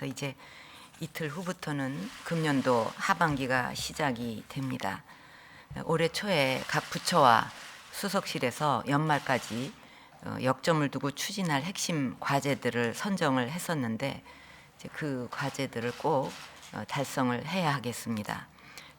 이제 이틀 후부터는 금년도 하반기가 시작이 됩니다. 올해 초에 각 부처와 수석실에서 연말까지 역점을 두고 추진할 핵심 과제들을 선정을 했었는데 이제 그 과제들을 꼭 달성을 해야 하겠습니다.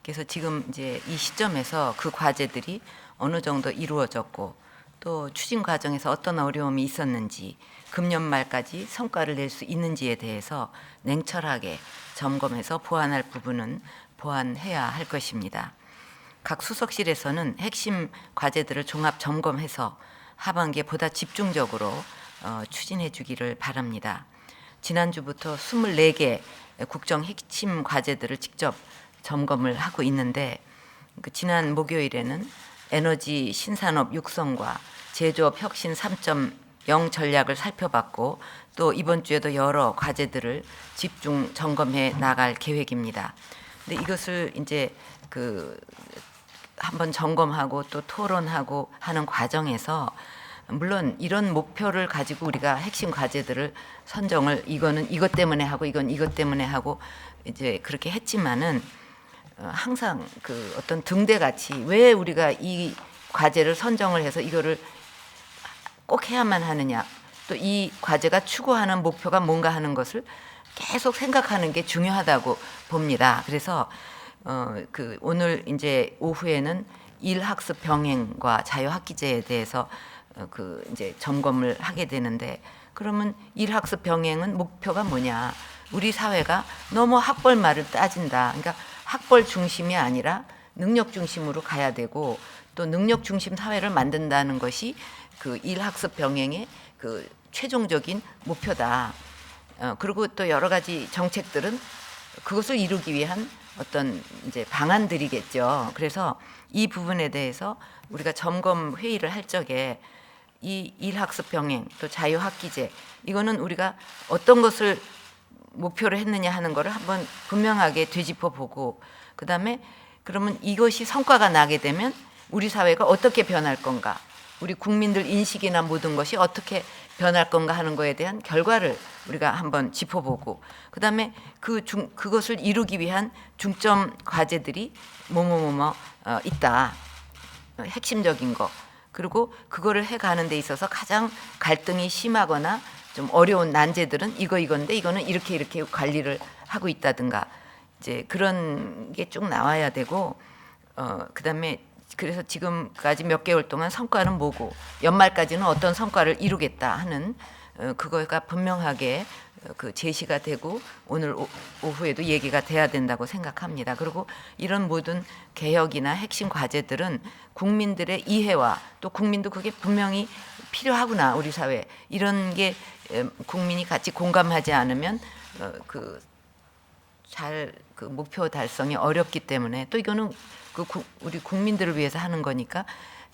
그래서 지금 이제 이 시점에서 그 과제들이 어느 정도 이루어졌고 또 추진 과정에서 어떤 어려움이 있었는지 금년 말까지 성과를 낼 수 있는지에 대해서 냉철하게 점검해서 보완할 부분은 보완해야 할 것입니다. 각 수석실에서는 핵심 과제들을 종합 점검해서 하반기에 보다 집중적으로 추진해 주기를 바랍니다. 지난주부터 24개 국정 핵심 과제들을 직접 점검을 하고 있는데 지난 목요일에는 에너지 신산업 육성과 제조업 혁신 3.0 전략을 살펴봤고 또 이번 주에도 여러 과제들을 집중 점검해 나갈 계획입니다. 근데 이것을 이제 한번 점검하고 또 토론하고 하는 과정에서 물론 이런 목표를 가지고 우리가 핵심 과제들을 선정을 이거는 이것 때문에 하고 이건 이것 때문에 하고 이제 그렇게 했지만은 항상 어떤 등대같이 왜 우리가 이 과제를 선정을 해서 이거를 꼭 해야만 하느냐, 또 이 과제가 추구하는 목표가 뭔가 하는 것을 계속 생각하는 게 중요하다고 봅니다. 그래서 오늘 이제 오후에는 일학습 병행과 자유학기제에 대해서 이제 점검을 하게 되는데, 그러면 일학습 병행은 목표가 뭐냐? 우리 사회가 너무 학벌 말을 따진다. 그러니까 학벌 중심이 아니라 능력 중심으로 가야 되고 또 능력 중심 사회를 만든다는 것이 일학습 병행의 최종적인 목표다. 그리고 또 여러 가지 정책들은 그것을 이루기 위한 어떤 이제 방안들이겠죠. 그래서 이 부분에 대해서 우리가 점검 회의를 할 적에 이 일학습 병행 또 자유학기제 이거는 우리가 어떤 것을 목표로 했느냐 하는 거를 한번 분명하게 되짚어 보고, 그다음에 그러면 이것이 성과가 나게 되면 우리 사회가 어떻게 변할 건가, 우리 국민들 인식이나 모든 것이 어떻게 변할 건가 하는 거에 대한 결과를 우리가 한번 짚어보고, 그다음에 그것을 이루기 위한 중점 과제들이 뭐뭐뭐뭐 있다, 핵심적인 거, 그리고 그거를 해가는 데 있어서 가장 갈등이 심하거나 좀 어려운 난제들은 이건데 이거는 이렇게 관리를 하고 있다든가 이제 그런 게 쭉 나와야 되고, 그다음에 그래서 지금까지 몇 개월 동안 성과는 뭐고 연말까지는 어떤 성과를 이루겠다 하는 그거가 분명하게 제시가 되고 오늘 오후에도 얘기가 돼야 된다고 생각합니다. 그리고 이런 모든 개혁이나 핵심 과제들은 국민들의 이해와 또 국민도 그게 분명히 필요하구나, 우리 사회 이런 게 국민이 같이 공감하지 않으면 목표 달성이 어렵기 때문에, 또 이거는 우리 국민들을 위해서 하는 거니까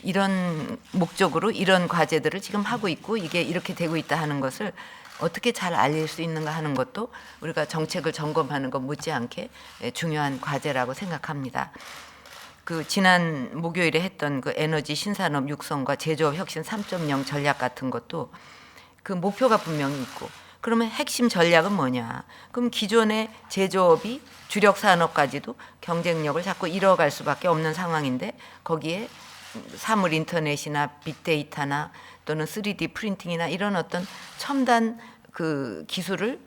이런 목적으로 이런 과제들을 지금 하고 있고 이게 이렇게 되고 있다 하는 것을 어떻게 잘 알릴 수 있는가 하는 것도 우리가 정책을 점검하는 것 못지않게 중요한 과제라고 생각합니다. 지난 목요일에 했던 에너지 신산업 육성과 제조업 혁신 3.0 전략 같은 것도 목표가 분명히 있고, 그러면 핵심 전략은 뭐냐? 그럼 기존의 제조업이 주력 산업까지도 경쟁력을 자꾸 잃어갈 수밖에 없는 상황인데 거기에 사물 인터넷이나 빅데이터나 또는 3D 프린팅이나 이런 어떤 첨단 기술을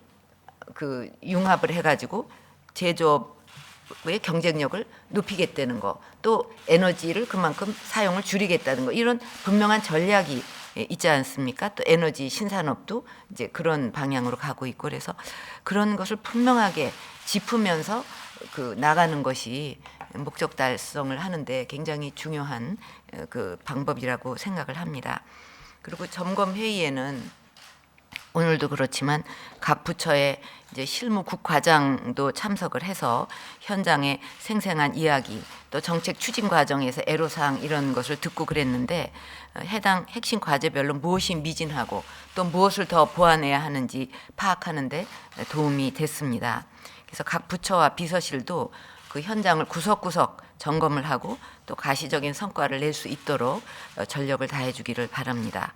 융합을 해가지고 제조업의 경쟁력을 높이겠다는 거, 또 에너지를 그만큼 사용을 줄이겠다는 거, 이런 분명한 전략이 있지 않습니까? 또 에너지 신산업도 이제 그런 방향으로 가고 있고, 그래서 그런 것을 분명하게 짚으면서 나가는 것이 목적 달성을 하는데 굉장히 중요한 방법이라고 생각을 합니다. 그리고 점검 회의에는 오늘도 그렇지만 각 부처의 이제 실무 국과장도 참석을 해서 현장의 생생한 이야기 또 정책 추진 과정에서 애로사항 이런 것을 듣고 그랬는데, 해당 핵심 과제별로 무엇이 미진하고 또 무엇을 더 보완해야 하는지 파악하는 데 도움이 됐습니다. 그래서 각 부처와 비서실도 현장을 구석구석 점검을 하고 또 가시적인 성과를 낼 수 있도록 전력을 다해 주기를 바랍니다.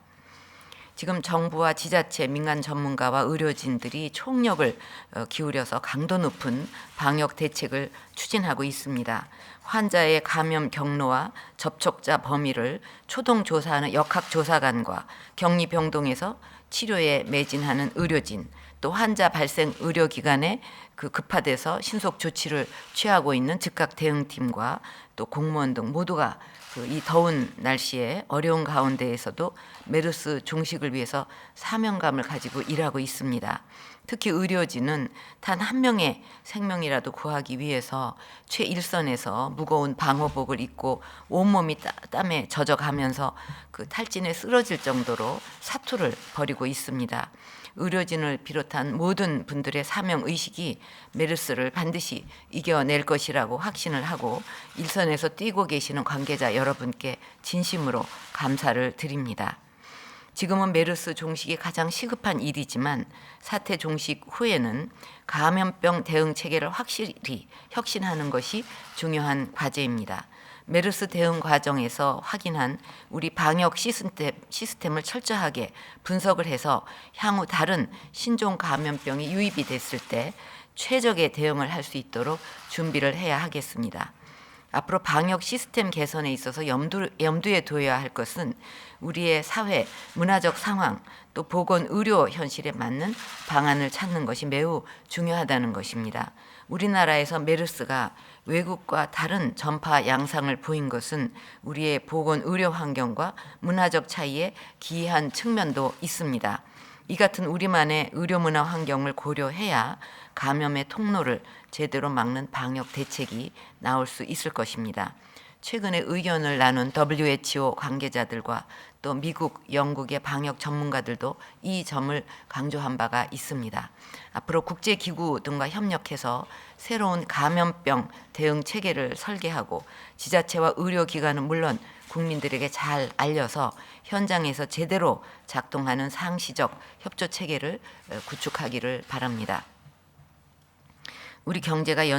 지금 정부와 지자체, 민간 전문가와 의료진들이 총력을 기울여서 강도 높은 방역 대책을 추진하고 있습니다. 환자의 감염 경로와 접촉자 범위를 초동 조사하는 역학조사관과 격리병동에서 치료에 매진하는 의료진, 또 환자 발생 의료기관에 급파돼서 신속 조치를 취하고 있는 즉각 대응팀과 또 공무원 등 모두가 이 더운 날씨에 어려운 가운데에서도 메르스 종식을 위해서 사명감을 가지고 일하고 있습니다. 특히 의료진은 단 한 명의 생명이라도 구하기 위해서 최일선에서 무거운 방호복을 입고 온몸이 땀에 젖어가면서 탈진에 쓰러질 정도로 사투를 벌이고 있습니다. 의료진을 비롯한 모든 분들의 사명의식이 메르스를 반드시 이겨낼 것이라고 확신을 하고 일선에서 뛰고 계시는 관계자 여러분께 진심으로 감사를 드립니다. 지금은 메르스 종식이 가장 시급한 일이지만 사태 종식 후에는 감염병 대응 체계를 확실히 혁신하는 것이 중요한 과제입니다. 메르스 대응 과정에서 확인한 우리 방역 시스템을 철저하게 분석을 해서 향후 다른 신종 감염병이 유입이 됐을 때 최적의 대응을 할 수 있도록 준비를 해야 하겠습니다. 앞으로 방역 시스템 개선에 있어서 염두에 둬야 할 것은 우리의 사회, 문화적 상황, 또 보건 의료 현실에 맞는 방안을 찾는 것이 매우 중요하다는 것입니다. 우리나라에서 메르스가 외국과 다른 전파 양상을 보인 것은 우리의 보건 의료 환경과 문화적 차이에 기이한 측면도 있습니다. 이 같은 우리만의 의료 문화 환경을 고려해야 감염의 통로를 제대로 막는 방역 대책이 나올 수 있을 것입니다. 최근에 의견을 나눈 WHO 관계자들과 또 미국, 영국의 방역 전문가들도 이 점을 강조한 바가 있습니다. 앞으로 국제기구 등과 협력해서 새로운 감염병 대응 체계를 설계하고 지자체와 의료기관은 물론 국민들에게 잘 알려서 현장에서 제대로 작동하는 상시적 협조 체계를 구축하기를 바랍니다. 우리 경제가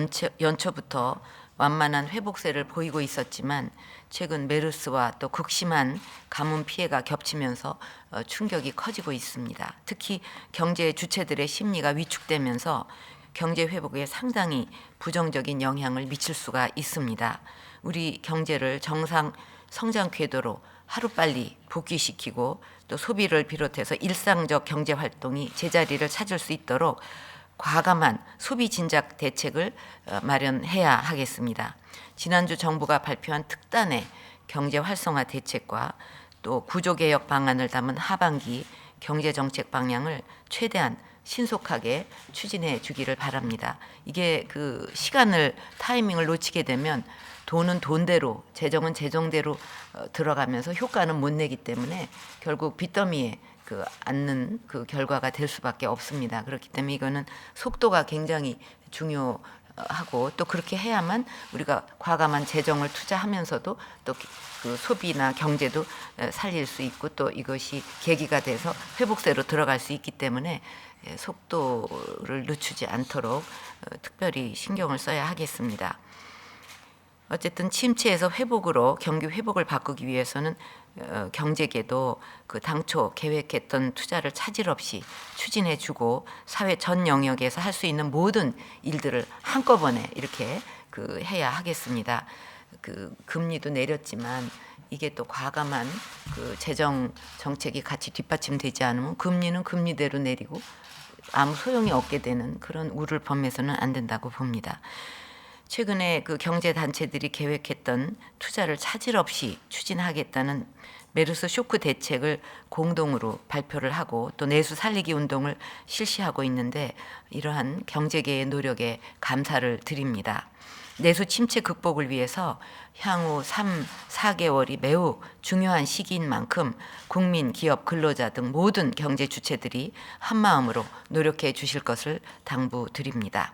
연초부터 완만한 회복세를 보이고 있었지만 최근 메르스와 또 극심한 가뭄 피해가 겹치면서 충격이 커지고 있습니다. 특히 경제 주체들의 심리가 위축되면서 경제 회복에 상당히 부정적인 영향을 미칠 수가 있습니다. 우리 경제를 정상 성장 궤도로 하루빨리 복귀시키고 또 소비를 비롯해서 일상적 경제 활동이 제자리를 찾을 수 있도록 과감한 소비 진작 대책을 마련해야 하겠습니다. 지난주 정부가 발표한 특단의 경제 활성화 대책과 또 구조개혁 방안을 담은 하반기 경제정책 방향을 최대한 신속하게 추진해 주기를 바랍니다. 이게 타이밍을 놓치게 되면 돈은 돈대로, 재정은 재정대로 들어가면서 효과는 못 내기 때문에 결국 빚더미에 앉는 결과가 될 수밖에 없습니다. 그렇기 때문에 이거는 속도가 굉장히 중요하고 또 그렇게 해야만 우리가 과감한 재정을 투자하면서도 또 소비나 경제도 살릴 수 있고 또 이것이 계기가 돼서 회복세로 들어갈 수 있기 때문에 속도를 늦추지 않도록 특별히 신경을 써야 하겠습니다. 어쨌든 침체에서 회복으로 경기 회복을 바꾸기 위해서는 경제계도 당초 계획했던 투자를 차질 없이 추진해주고 사회 전 영역에서 할 수 있는 모든 일들을 한꺼번에 이렇게 해야 하겠습니다. 금리도 내렸지만 이게 또 과감한 재정 정책이 같이 뒷받침되지 않으면 금리는 금리대로 내리고 아무 소용이 없게 되는 그런 우를 범해서는 안 된다고 봅니다. 최근에 경제 단체들이 계획했던 투자를 차질 없이 추진하겠다는 메르스 쇼크 대책을 공동으로 발표를 하고 또 내수 살리기 운동을 실시하고 있는데 이러한 경제계의 노력에 감사를 드립니다. 내수 침체 극복을 위해서 향후 3-4개월이 매우 중요한 시기인 만큼 국민, 기업, 근로자 등 모든 경제 주체들이 한마음으로 노력해 주실 것을 당부드립니다.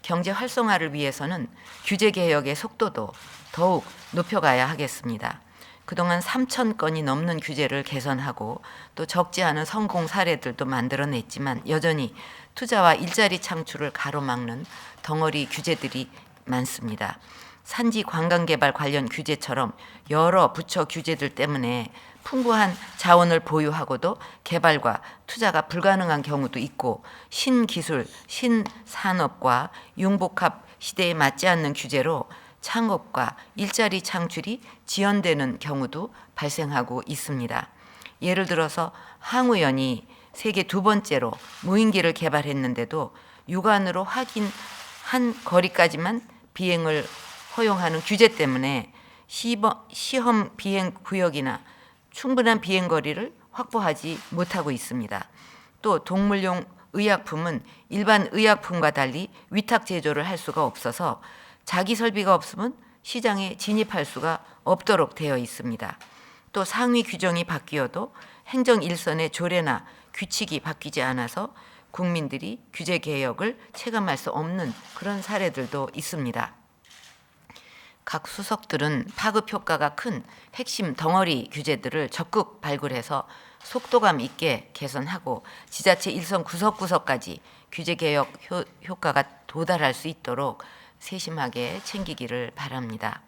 경제 활성화를 위해서는 규제 개혁의 속도도 더욱 높여가야 하겠습니다. 그동안 3,000건이 넘는 규제를 개선하고 또 적지 않은 성공 사례들도 만들어냈지만 여전히 투자와 일자리 창출을 가로막는 덩어리 규제들이 많습니다. 산지 관광개발 관련 규제처럼 여러 부처 규제들 때문에 풍부한 자원을 보유하고도 개발과 투자가 불가능한 경우도 있고, 신기술, 신산업과 융복합 시대에 맞지 않는 규제로 창업과 일자리 창출이 지연되는 경우도 발생하고 있습니다. 예를 들어서 항우연이 세계 두 번째로 무인기를 개발했는데도 육안으로 확인한 거리까지만 비행을 허용하는 규제 때문에 시험 비행 구역이나 충분한 비행 거리를 확보하지 못하고 있습니다. 또 동물용 의약품은 일반 의약품과 달리 위탁 제조를 할 수가 없어서 자기 설비가 없으면 시장에 진입할 수가 없도록 되어 있습니다. 또 상위 규정이 바뀌어도 행정 일선의 조례나 규칙이 바뀌지 않아서 국민들이 규제 개혁을 체감할 수 없는 그런 사례들도 있습니다. 각 수석들은 파급 효과가 큰 핵심 덩어리 규제들을 적극 발굴해서 속도감 있게 개선하고 지자체 일선 구석구석까지 규제 개혁 효과가 도달할 수 있도록 세심하게 챙기기를 바랍니다.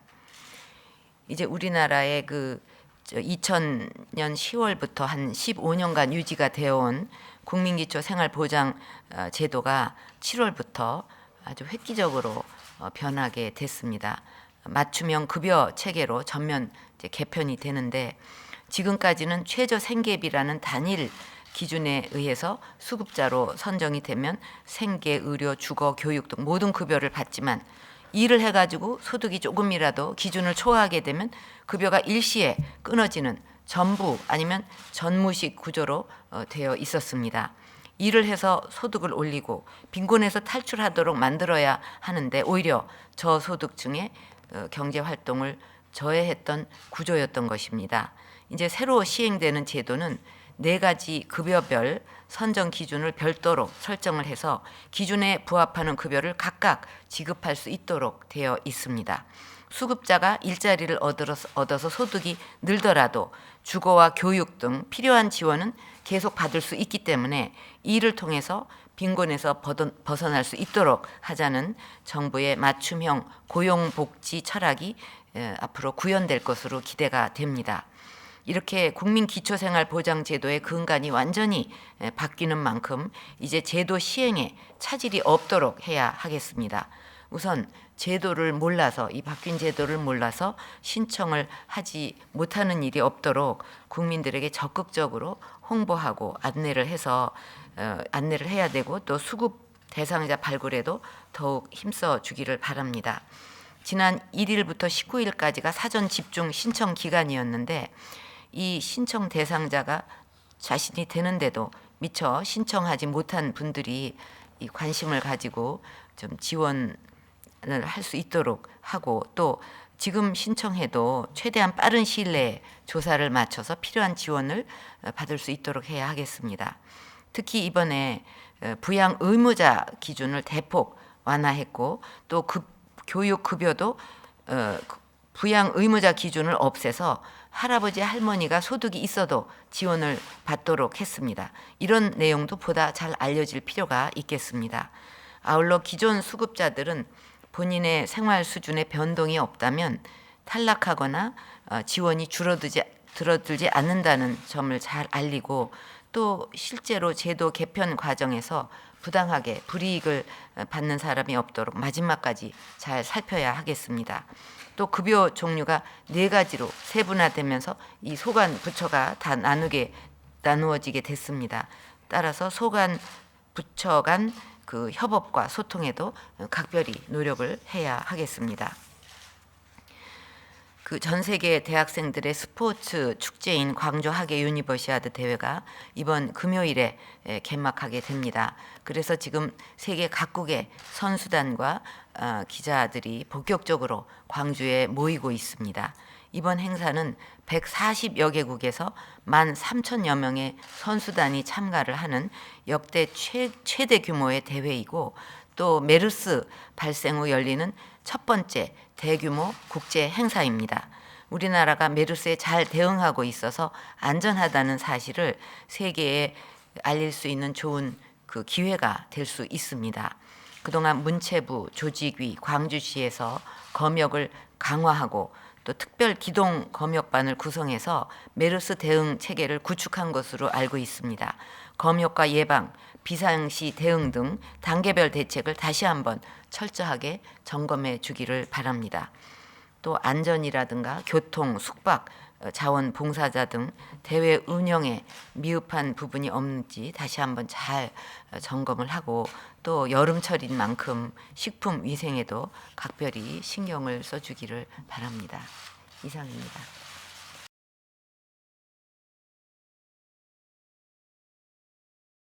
이제 우리나라의 2000년 10월부터 한 15년간 유지가 되어온 국민기초생활보장 제도가 7월부터 아주 획기적으로 변하게 됐습니다. 맞춤형 급여 체계로 전면 개편이 되는데, 지금까지는 최저 생계비라는 단일 기준에 의해서 수급자로 선정이 되면 생계, 의료, 주거, 교육 등 모든 급여를 받지만, 일을 해가지고 소득이 조금이라도 기준을 초과하게 되면 급여가 일시에 끊어지는 전부 아니면 전무식 구조로 되어 있었습니다. 일을 해서 소득을 올리고 빈곤에서 탈출하도록 만들어야 하는데 오히려 저소득층의 경제 활동을 저해했던 구조였던 것입니다. 이제 새로 시행되는 제도는 4가지 급여별 선정 기준을 별도로 설정을 해서 기준에 부합하는 급여를 각각 지급할 수 있도록 되어 있습니다. 수급자가 일자리를 얻어서 소득이 늘더라도 주거와 교육 등 필요한 지원은 계속 받을 수 있기 때문에 이를 통해서 빈곤에서 벗어날 수 있도록 하자는 정부의 맞춤형 고용복지 철학이 앞으로 구현될 것으로 기대가 됩니다. 이렇게 국민기초생활보장제도의 근간이 완전히 바뀌는 만큼 이제 제도 시행에 차질이 없도록 해야 하겠습니다. 우선 제도를 몰라서, 이 바뀐 제도를 몰라서 신청을 하지 못하는 일이 없도록 국민들에게 적극적으로 홍보하고 안내를 해야 되고, 또 수급 대상자 발굴에도 더욱 힘써 주기를 바랍니다. 지난 1일부터 19일까지가 사전 집중 신청 기간이었는데, 이 신청 대상자가 자신이 되는데도 미처 신청하지 못한 분들이 이 관심을 가지고 좀 지원을 할 수 있도록 하고, 또 지금 신청해도 최대한 빠른 시일 내에 조사를 마쳐서 필요한 지원을 받을 수 있도록 해야 하겠습니다. 특히 이번에 부양 의무자 기준을 대폭 완화했고, 또 교육 급여도 부양 의무자 기준을 없애서 할아버지 할머니가 소득이 있어도 지원을 받도록 했습니다. 이런 내용도 보다 잘 알려질 필요가 있겠습니다. 아울러 기존 수급자들은 본인의 생활 수준에 변동이 없다면 탈락하거나 지원이 줄어들지 않는다는 점을 잘 알리고, 또 실제로 제도 개편 과정에서 부당하게 불이익을 받는 사람이 없도록 마지막까지 잘 살펴야 하겠습니다. 또 급여 종류가 4가지로 세분화되면서 이 소관 부처가 다 나누어지게 됐습니다. 따라서 소관 부처 간 그 협업과 소통에도 각별히 노력을 해야 하겠습니다. 그 전 세계 대학생들의 스포츠 축제인 광주 하계 유니버시아드 대회가 이번 금요일에 개막하게 됩니다. 그래서 지금 세계 각국의 선수단과 기자들이 본격적으로 광주에 모이고 있습니다. 이번 행사는 140여 개국에서 13,000여 명의 선수단이 참가를 하는 역대 최대 규모의 대회이고, 또 메르스 발생 후 열리는 첫 번째 대규모 국제 행사입니다. 우리나라가 메르스에 잘 대응하고 있어서 안전하다는 사실을 세계에 알릴 수 있는 좋은 그 기회가 될 수 있습니다. 그동안 문체부, 조직위, 광주시에서 검역을 강화하고 또 특별 기동 검역반을 구성해서 메르스 대응 체계를 구축한 것으로 알고 있습니다. 검역과 예방, 비상시 대응 등 단계별 대책을 다시 한번 철저하게 점검해 주기를 바랍니다. 또 안전이라든가 교통, 숙박, 자원봉사자 등 대회 운영에 미흡한 부분이 없는지 다시 한번 잘 점검을 하고 또 여름철인 만큼 식품 위생에도 각별히 신경을 써주기를 바랍니다. 이상입니다.